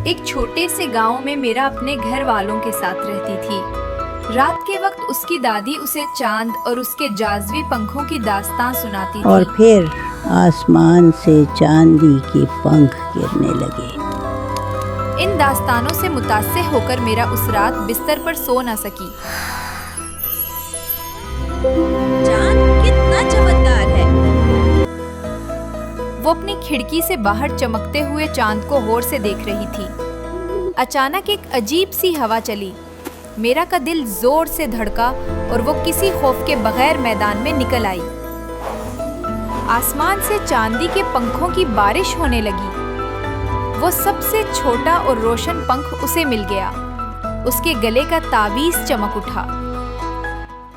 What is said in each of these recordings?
एक छोटे से गांव में मेरा अपने घर वालों के साथ रहती थी। रात के वक्त उसकी दादी उसे चांद और उसके जाज़वी पंखों की दास्तां सुनाती थी। और फिर आसमान से चांदी के पंख गिरने लगे। इन दास्तानों से मुतासिर होकर मेरा उस रात बिस्तर पर सो न सकी। चांद कितना चमकदार है। वो अपनी खिड़की से बाहर चमकते हुए चांद को गौर से देख रही थी। अचानक एक अजीब सी हवा चली। मेरा का दिल जोर से धड़का और वो किसी खौफ के बगैर मैदान में निकल आई। आसमान से चांदी के पंखों की बारिश होने लगी। वो सबसे छोटा और रोशन पंख उसे मिल गया। उसके गले का तावीज़ चमक उठा।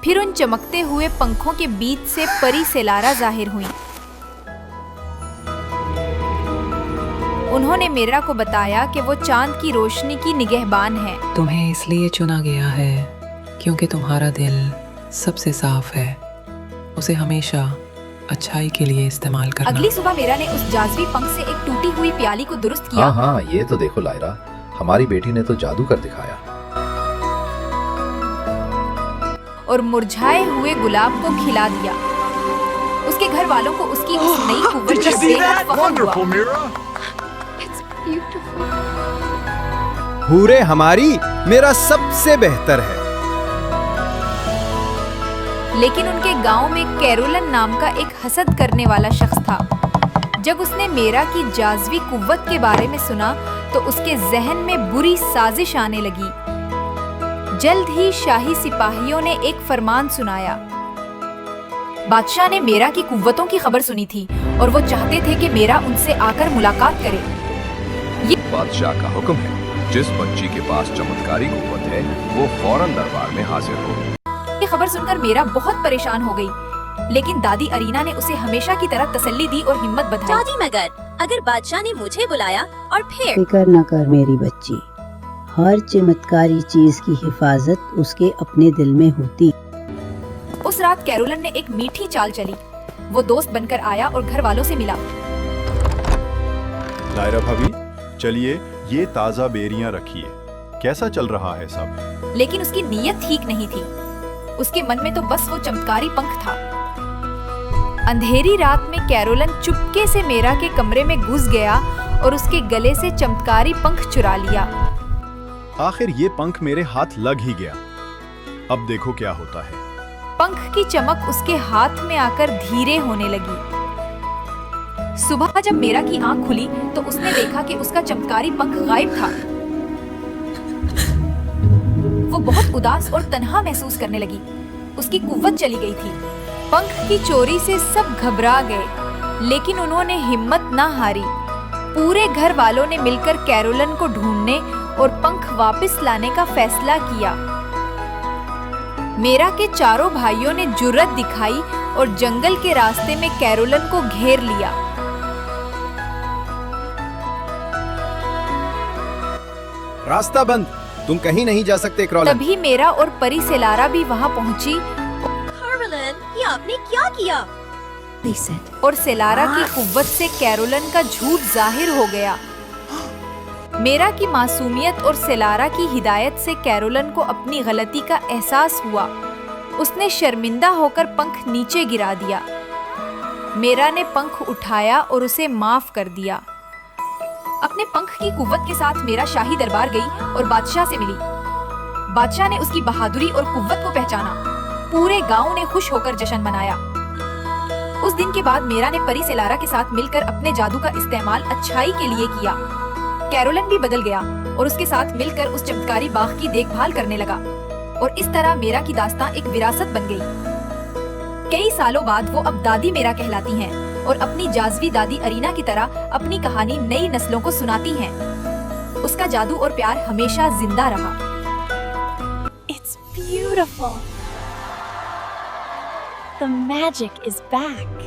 फिर उन चमकते हुए पंखों के बीच से परी सेलारा जाहिर हुई। उन्होंने मेरा को बताया कि वो चांद की रोशनी की निगहबान है। तुम्हें इसलिए चुना गया है क्योंकि तुम्हारा दिल सबसे साफ है। उसे हमेशा अच्छाई के लिए इस्तेमाल करना। अगली सुबह मेरा ने उस जाज़वी पंख से एक टूटी हुई प्याली को दुरुस्त किया। हाँ, ये तो देखो लायरा, हमारी बेटी ने तो जादू कर दिखाया। और मुरझाए हुए गुलाब को खिला दिया। उसके घर वालों को उसकी उस नई कुव्वत से बेहद फख्र हुआ। हूरे हमारी मेरा सबसे बेहतर है। लेकिन उनके गांव में कैरोलन नाम का एक हसद करने वाला शख्स था। जब उसने मेरा की जाज़वी कुव्वत के बारे में सुना तो उसके जहन में बुरी साजिश आने लगी। जल्द ही शाही सिपाहियों ने एक फरमान सुनाया। बादशाह ने मेरा की कुव्वतों की खबर सुनी थी और वो चाहते थे कि मेरा उनसे आकर मुलाकात करे। बादशाह का हुक्म है, जिस बच्ची के पास चमत्कारी कुव्वत है वो फौरन दरबार में हाजिर हो। ये खबर सुनकर मेरा बहुत परेशान हो गई, लेकिन दादी अरीना ने उसे हमेशा की तरह तसल्ली दी और हिम्मत बढ़ाई। दादी मगर, अगर बादशाह ने मुझे बुलाया और फिर फिक्र न कर मेरी बच्ची, हर चमत्कारी चीज की हिफाजत उसके अपने दिल में होती। उस रात कैरोलन ने एक मीठी चाल चली। वो दोस्त बनकर आया और घर वालों से मिला। लायरा भाभी, चलिए ये ताज़ा बेरियां रखिए। कैसा चल रहा है सब? लेकिन उसकी नीयत ठीक नहीं थी। उसके मन में तो बस वो चमत्कारी पंख था। अंधेरी रात में कैरोलन चुपके से मेरा के कमरे में घुस गया और उसके गले से चमत्कारी पंख चुरा लिया। आखिर ये पंख मेरे हाथ लग ही गया। अब देखो क्या होता है। पंख की चमक उसके हाथ में आकर धीरे होने लगी। सुबह जब मेरा की आंख खुली तो उसने देखा कि उसका चमत्कारी पंख गायब था। वो बहुत उदास और तन्हा महसूस करने लगी। उसकी कुव्वत चली गई थी। पंख की चोरी से सब घबरा गए, लेकिन उन्होंने हिम्मत ना हारी। पूरे घर वालों ने मिलकर कैरोलन को ढूंढने और पंख वापस लाने का फैसला किया। मेरा के चारों भाइयों ने जुर्रत दिखाई और जंगल के रास्ते में कैरोलन को घेर लिया। रास्ता बंद, तुम कहीं नहीं जा सकते कैरोलन। तभी मेरा और परी सेलारा भी वहां पहुंची कैरोलन, ये आपने क्या किया? और सेलारा की कुव्वत से कैरोलन का झूठ जाहिर हो गया। मेरा की मासूमियत और सेलारा की हिदायत से कैरोलन को अपनी गलती का एहसास हुआ। उसने शर्मिंदा होकर पंख नीचे गिरा दिया। मेरा ने पंख उठाया और उसे माफ कर दिया। अपने पंख की कुव्वत के साथ मेरा शाही दरबार गई और बादशाह से मिली। बादशाह ने उसकी बहादुरी और कुव्वत को पहचाना। पूरे गांव ने खुश होकर जश्न मनाया। उस दिन के बाद मेरा ने परी सेलारा के साथ मिलकर अपने जादू का इस्तेमाल अच्छाई के लिए किया। कैरोलन भी बदल गया और उसके साथ मिलकर उस चमत्कारी बाग की देखभाल करने लगा और इस तरह मेरा की दास्तां एक विरासत बन गई। कई सालों बाद वो अब दादी मेरा कहलाती हैं और अपनी जाज़वी दादी अरीना की तरह अपनी कहानी नई नस्लों को सुनाती हैं। उसका जादू और प्यार हमेशा जिंदा रहा। It's beautiful. The magic is back.